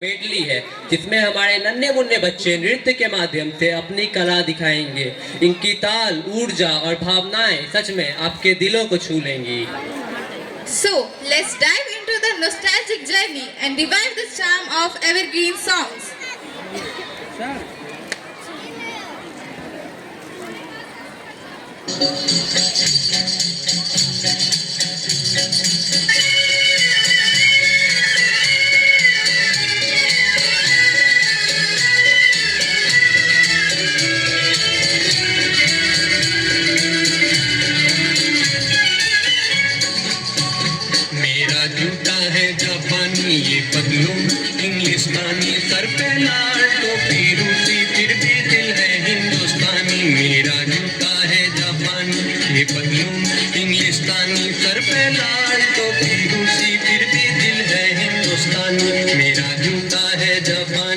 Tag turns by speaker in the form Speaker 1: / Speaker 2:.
Speaker 1: Medley है जिसमें हमारे नन्हे मुन्ने बच्चे नृत्य के माध्यम से अपनी कला दिखाएंगे। इनकी ताल, ऊर्जा और भावनाएं सच में आपके दिलों को छू लेंगी।
Speaker 2: So, let's dive into the nostalgic journey and revive the charm of evergreen songs.
Speaker 3: मेरा जूता है जापानी, ये पतलून इंग्लिस्तानी, सर पे लाल टोपी रूसी, फिर भी दिल है हिंदुस्तानी। मेरा जूता है जापानी, ये पतलून इंग्लिस्तानी, सर पे लाल टोपी रूसी, फिर भी दिल है हिंदुस्तानी। मेरा जूता है जापानी।